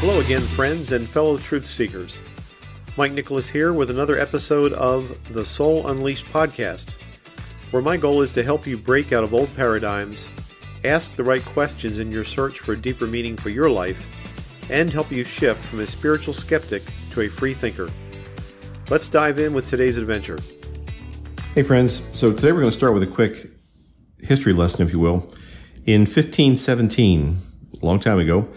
Hello again, friends and fellow truth seekers. Mike Nicholas here with another episode of the Soul Unleashed podcast, where my goal is to help you break out of old paradigms, ask the right questions in your search for deeper meaning for your life, and help you shift from a spiritual skeptic to a free thinker. Let's dive in with today's adventure. Hey friends, so today we're going to start with a quick history lesson, if you will. In 1517, a long time ago,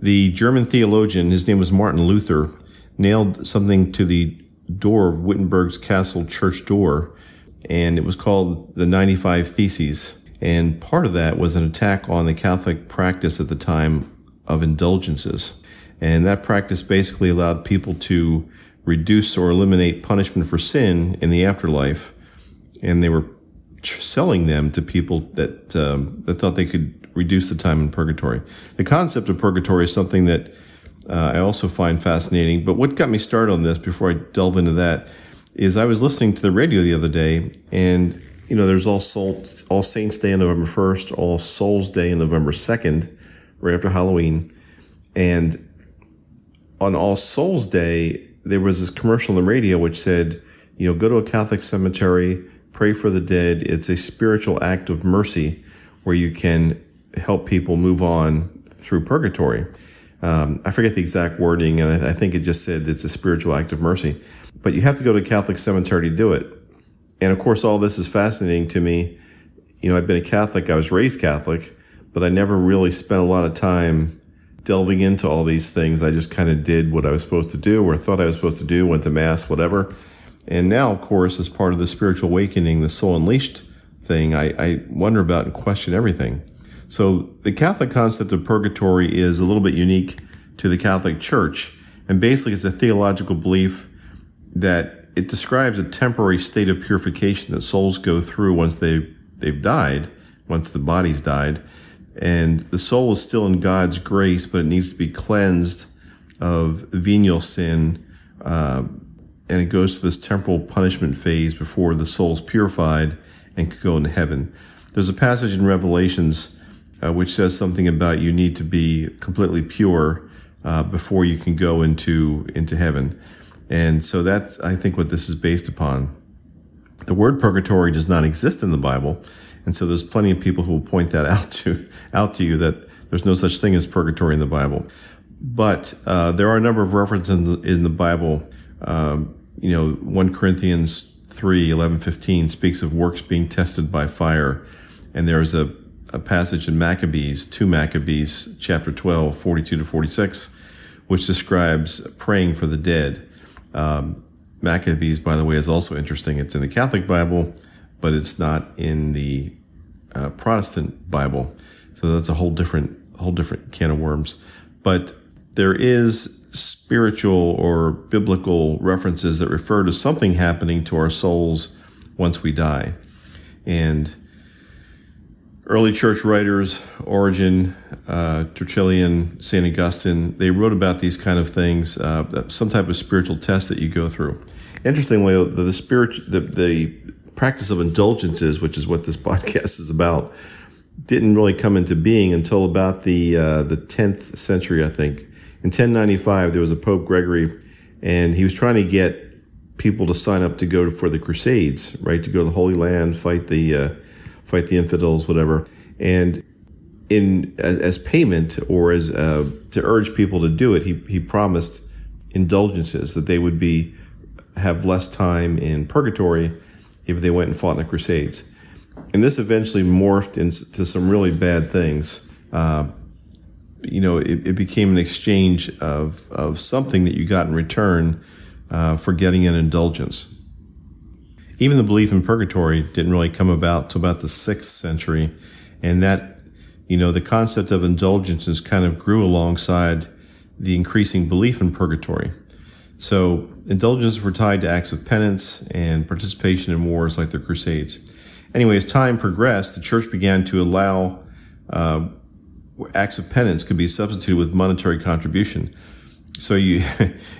the German theologian, his name was Martin Luther, nailed something to the door of Wittenberg's castle church door, and it was called the 95 Theses. And part of that was an attack on the Catholic practice at the time of indulgences. And that practice basically allowed people to reduce or eliminate punishment for sin in the afterlife, and they were selling them to people that thought they could reduce the time in purgatory. The concept of purgatory is something that I also find fascinating, but what got me started on this before I delve into that is I was listening to the radio the other day, and there's All Saints Day on November 1st, All Souls Day on November 2nd, right after Halloween, and on All Souls Day, there was this commercial on the radio which said, go to a Catholic cemetery, pray for the dead. It's a spiritual act of mercy where you can help people move on through purgatory. I forget the exact wording, and I think it just said it's a spiritual act of mercy. But you have to go to a Catholic cemetery to do it. And of course, all this is fascinating to me. I've been a Catholic. I was raised Catholic, but I never really spent a lot of time delving into all these things. I just kind of did what I was supposed to do or thought I was supposed to do, went to Mass, whatever. And now, of course, as part of the spiritual awakening, the Soul Unleashed thing, I wonder about and question everything. So the Catholic concept of purgatory is a little bit unique to the Catholic Church. And basically, it's a theological belief that it describes a temporary state of purification that souls go through once they've died, once the body's died. And the soul is still in God's grace, but it needs to be cleansed of venial sin, and it goes through this temporal punishment phase before the soul's purified and could go into heaven. There's a passage in Revelations which says something about you need to be completely pure before you can go into heaven. And so that's, I think, what this is based upon. The word purgatory does not exist in the Bible, and so there's plenty of people who will point that out to you that there's no such thing as purgatory in the Bible. But there are a number of references in the Bible. 1 Corinthians 3, 11, 15 speaks of works being tested by fire. And there's a passage in Maccabees, 2 Maccabees, chapter 12, 42 to 46, which describes praying for the dead. Maccabees, by the way, is also interesting. It's in the Catholic Bible, but it's not in the Protestant Bible. So that's a whole different can of worms. But there is spiritual or biblical references that refer to something happening to our souls once we die. And early church writers, Origen, Tertullian, St. Augustine, they wrote about these kind of things, some type of spiritual test that you go through. Interestingly, the practice of indulgences, which is what this podcast is about, didn't really come into being until about the 10th century, I think. In 1095, there was a Pope Gregory, and he was trying to get people to sign up to go for the Crusades, right? To go to the Holy Land, fight the infidels, whatever. And as payment or as to urge people to do it, he promised indulgences, that they would have less time in purgatory if they went and fought in the Crusades. And this eventually morphed into some really bad things. It became an exchange of something that you got in return for getting an indulgence. Even the belief in purgatory didn't really come about till about the 6th century, and that, the concept of indulgences kind of grew alongside the increasing belief in purgatory. So indulgences were tied to acts of penance and participation in wars like the Crusades. Anyway, as time progressed, the church began to allow acts of penance could be substituted with monetary contribution. So you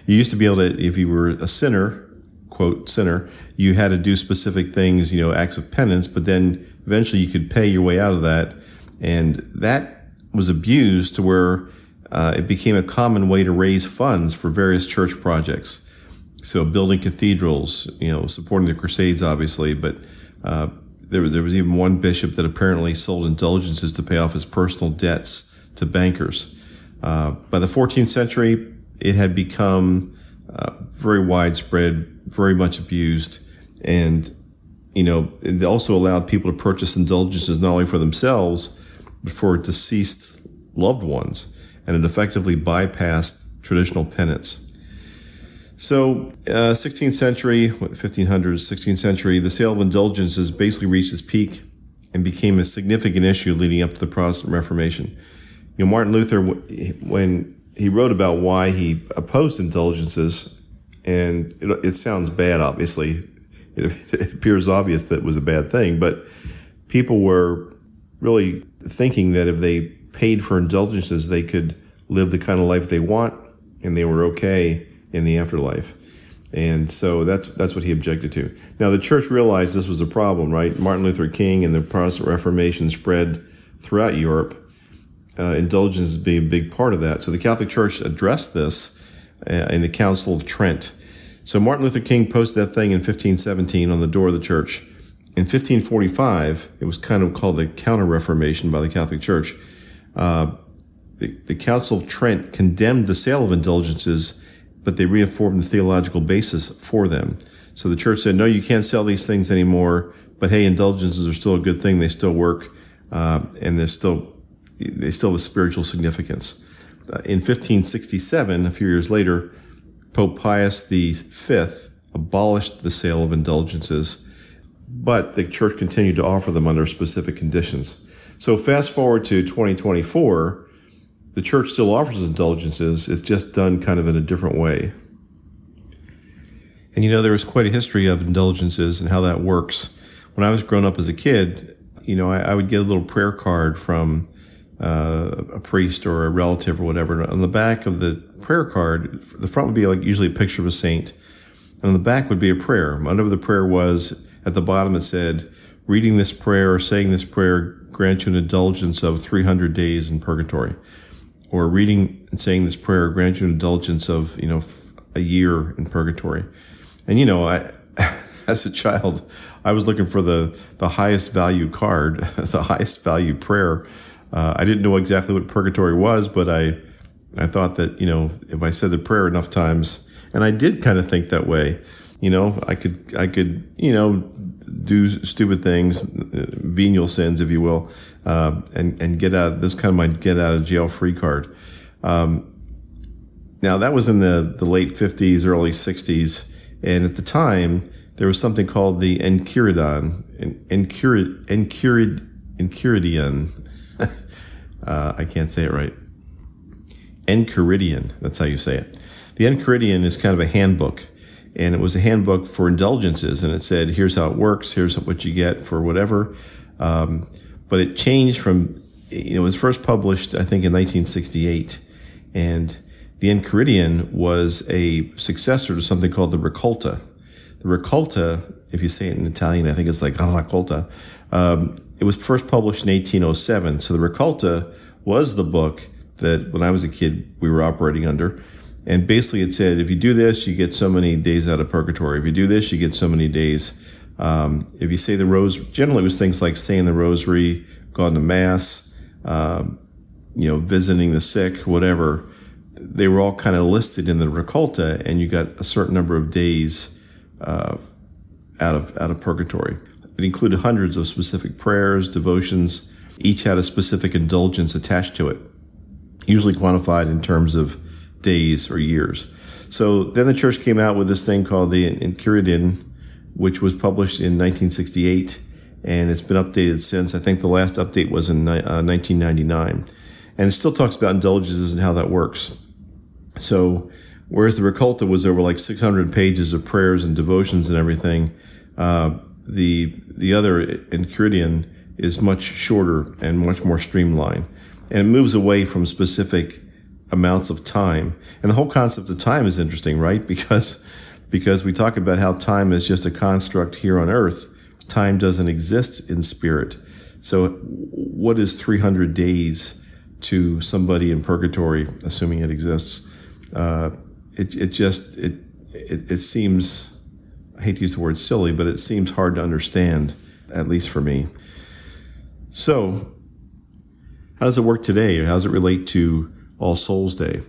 used to be able to, if you were a sinner, quote, sinner, you had to do specific things, acts of penance, but then eventually you could pay your way out of that. And that was abused to where it became a common way to raise funds for various church projects. So building cathedrals, supporting the Crusades, obviously, but there was even one bishop that apparently sold indulgences to pay off his personal debts to bankers. By the 14th century, it had become very widespread, very much abused, and it also allowed people to purchase indulgences not only for themselves, but for deceased loved ones, and it effectively bypassed traditional penance. So, 16th century, 1500s, 16th century, the sale of indulgences basically reached its peak and became a significant issue leading up to the Protestant Reformation. Martin Luther, when he wrote about why he opposed indulgences, and it sounds bad, obviously. It appears obvious that it was a bad thing, but people were really thinking that if they paid for indulgences, they could live the kind of life they want, and they were okay in the afterlife. And so that's what he objected to. Now, the church realized this was a problem, right? Martin Luther King and the Protestant Reformation spread throughout Europe, indulgences being a big part of that. So the Catholic Church addressed this in the Council of Trent. So Martin Luther King posted that thing in 1517 on the door of the church. In 1545, it was kind of called the Counter-Reformation by the Catholic Church. The Council of Trent condemned the sale of indulgences, but they reaffirmed the theological basis for them. So the church said, no, you can't sell these things anymore, but hey, indulgences are still a good thing. They still work, and they still have a spiritual significance. In 1567, a few years later, Pope Pius V abolished the sale of indulgences, but the church continued to offer them under specific conditions. So fast forward to 2024, the church still offers indulgences. It's just done kind of in a different way. And there was quite a history of indulgences and how that works. When I was growing up as a kid, I would get a little prayer card from a priest or a relative or whatever. And on the back of the prayer card, the front would be usually a picture of a saint. And on the back would be a prayer. Whatever the prayer was, at the bottom it said, reading this prayer or saying this prayer grants you an indulgence of 300 days in purgatory. Or reading and saying this prayer grants you an indulgence of, a year in purgatory. And, as a child, I was looking for the highest value card, the highest value prayer. I didn't know exactly what purgatory was, but I thought that, if I said the prayer enough times, and I did kind of think that way, I could, do stupid things, venial sins, if you will, and get out, this kind of my get out of jail free card. Now that was in the late 50s, early 60s. And at the time there was something called the Enchiridion. I can't say it right. Enchiridion, that's how you say it. The Enchiridion is kind of a handbook, and it was a handbook for indulgences, and it said, here's how it works, here's what you get for whatever. But it changed from, it was first published, I think, in 1968, and the Enchiridion was a successor to something called the Raccolta. The Raccolta, if you say it in Italian, I think it's like Raccolta. It was first published in 1807. So the Raccolta was the book that when I was a kid we were operating under. And basically it said, if you do this, you get so many days out of purgatory. If you do this, you get so many days. If you say the rosary, generally it was things like saying the rosary, going to mass, visiting the sick, whatever. They were all kind of listed in the Raccolta, and you got a certain number of days out of purgatory. It included hundreds of specific prayers, devotions. Each had a specific indulgence attached to it, usually quantified in terms of days or years. So then the church came out with this thing called the Enchiridion, which was published in 1968, and it's been updated since. I think the last update was in 1999. And it still talks about indulgences and how that works. So whereas the Raccolta was over like 600 pages of prayers and devotions and everything, the other Enchiridion is much shorter and much more streamlined. And it moves away from specific amounts of time. And the whole concept of time is interesting, right? Because we talk about how time is just a construct here on earth. Time doesn't exist in spirit. So what is 300 days to somebody in purgatory, assuming it exists, it seems, I hate to use the word silly, but it seems hard to understand, at least for me. So, how does it work today? Or how does it relate to All Souls Day?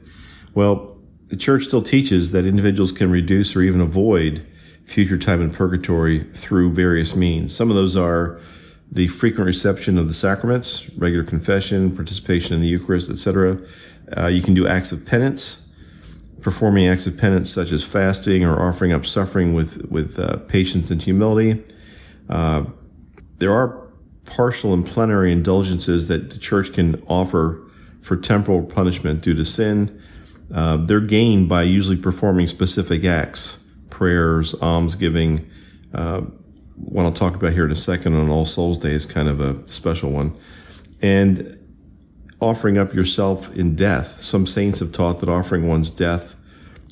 Well, the church still teaches that individuals can reduce or even avoid future time in purgatory through various means. Some of those are the frequent reception of the sacraments, regular confession, participation in the Eucharist, etc. You can do acts of penance, performing acts of penance such as fasting or offering up suffering with patience and humility. There are partial and plenary indulgences that the church can offer for temporal punishment due to sin. They're gained by usually performing specific acts, prayers, almsgiving. One I'll talk about here in a second on All Souls Day is kind of a special one. And offering up yourself in death. Some saints have taught that offering one's death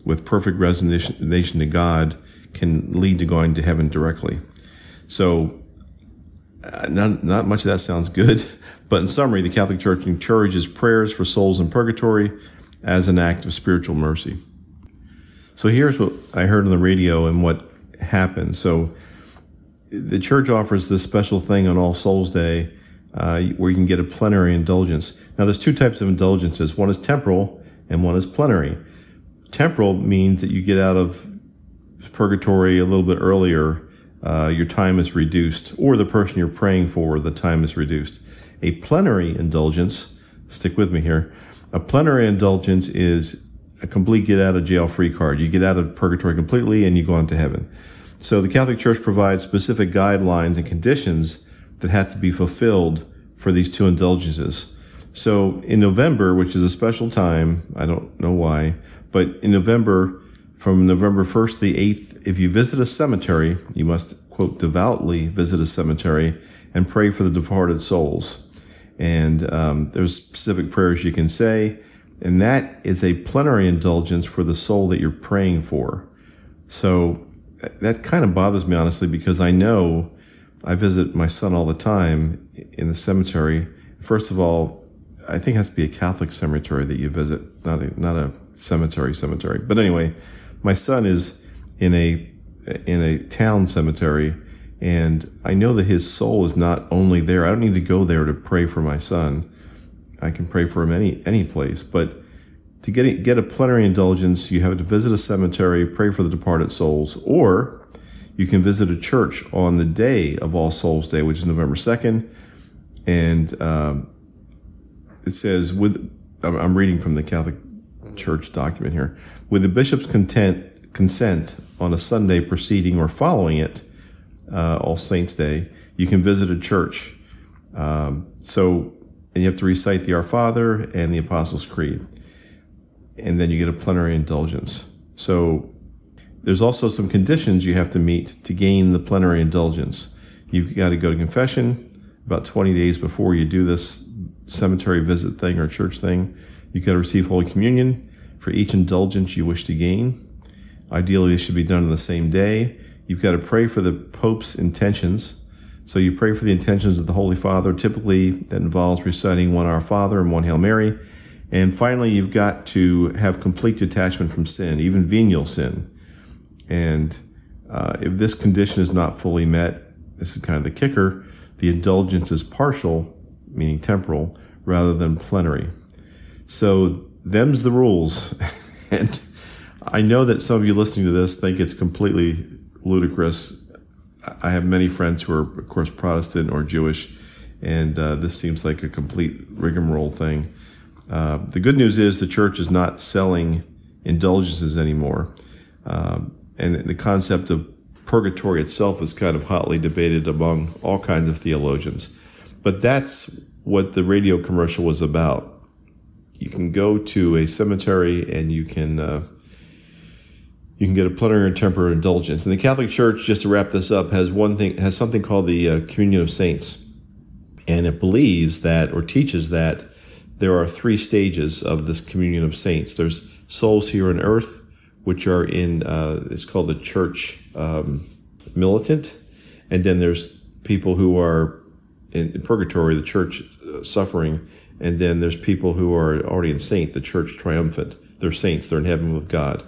with perfect resignation to God can lead to going to heaven directly. So, not much of that sounds good, but in summary, the Catholic Church encourages prayers for souls in purgatory as an act of spiritual mercy. So here's what I heard on the radio and what happened. So the church offers this special thing on All Souls Day where you can get a plenary indulgence. Now there's two types of indulgences. One is temporal and one is plenary. Temporal means that you get out of purgatory a little bit earlier. Your time is reduced, or the person you're praying for, the time is reduced. A plenary indulgence, stick with me here, a plenary indulgence is a complete get-out-of-jail-free card. You get out of purgatory completely and you go on to heaven. So the Catholic Church provides specific guidelines and conditions that have to be fulfilled for these two indulgences. So in November, which is a special time, I don't know why, but in November, from November 1st to the 8th, if you visit a cemetery, you must, quote, devoutly visit a cemetery and pray for the departed souls. And there's specific prayers you can say, and that is a plenary indulgence for the soul that you're praying for. So that kind of bothers me, honestly, because I know I visit my son all the time in the cemetery. First of all, I think it has to be a Catholic cemetery that you visit, not a cemetery. But anyway, my son is in a town cemetery, and I know that his soul is not only there. I don't need to go there to pray for my son. I can pray for him any place. But to get a plenary indulgence, you have to visit a cemetery, pray for the departed souls, or you can visit a church on the day of All Souls Day, which is November 2nd. And it says, I'm reading from the Catholic Church document here, with the bishop's consent on a Sunday preceding or following it, All Saints Day, you can visit a church. And you have to recite the Our Father and the Apostles' Creed. And then you get a plenary indulgence. So there's also some conditions you have to meet to gain the plenary indulgence. You've got to go to confession about 20 days before you do this cemetery visit thing or church thing. You've got to receive Holy Communion for each indulgence you wish to gain. Ideally, this should be done on the same day. You've got to pray for the Pope's intentions. So you pray for the intentions of the Holy Father. Typically, that involves reciting one Our Father and one Hail Mary. And finally, you've got to have complete detachment from sin, even venial sin. And if this condition is not fully met, this is kind of the kicker, the indulgence is partial, meaning temporal, rather than plenary. So them's the rules. And I know that some of you listening to this think it's completely ludicrous. I have many friends who are, of course, Protestant or Jewish, and this seems like a complete rigmarole thing. The good news is the church is not selling indulgences anymore. And the concept of purgatory itself is kind of hotly debated among all kinds of theologians. But that's what the radio commercial was about. You can go to a cemetery and you can get a plenary or temporary indulgence. And the Catholic Church, just to wrap this up, has something called the Communion of Saints. And it believes that, or teaches that, there are 3 stages of this Communion of Saints. There's souls here on earth, which are in, it's called the church militant. And then there's people who are in purgatory, the church suffering. And then there's people who are already in saint, the church triumphant. They're saints. They're in heaven with God.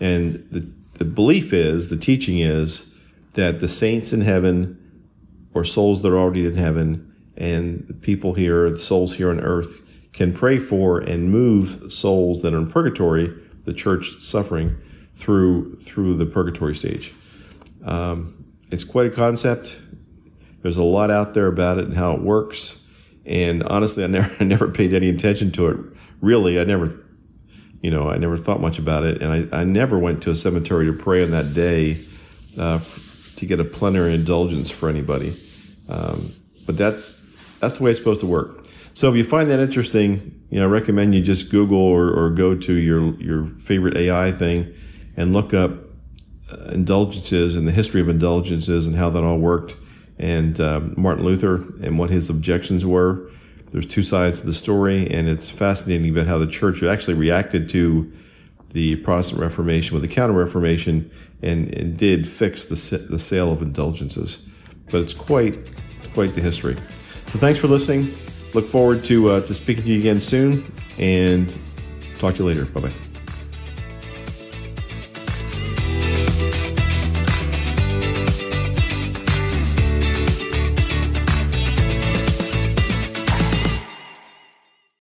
And the belief is, the teaching is, that the saints in heaven, or souls that are already in heaven, and the people here, the souls here on earth, can pray for and move souls that are in purgatory, the church suffering, through the purgatory stage. It's quite a concept. There's a lot out there about it and how it works. And honestly, I never paid any attention to it. Really, I never thought much about it. And I never went to a cemetery to pray on that day to get a plenary indulgence for anybody. But that's the way it's supposed to work. So if you find that interesting, I recommend you just Google or go to your favorite AI thing and look up indulgences and the history of indulgences and how that all worked, and Martin Luther and what his objections were. There's two sides to the story, and it's fascinating about how the church actually reacted to the Protestant Reformation with the Counter-Reformation and did fix the sale of indulgences. But it's quite the history. So thanks for listening. Look forward to speaking to you again soon, and talk to you later. Bye-bye.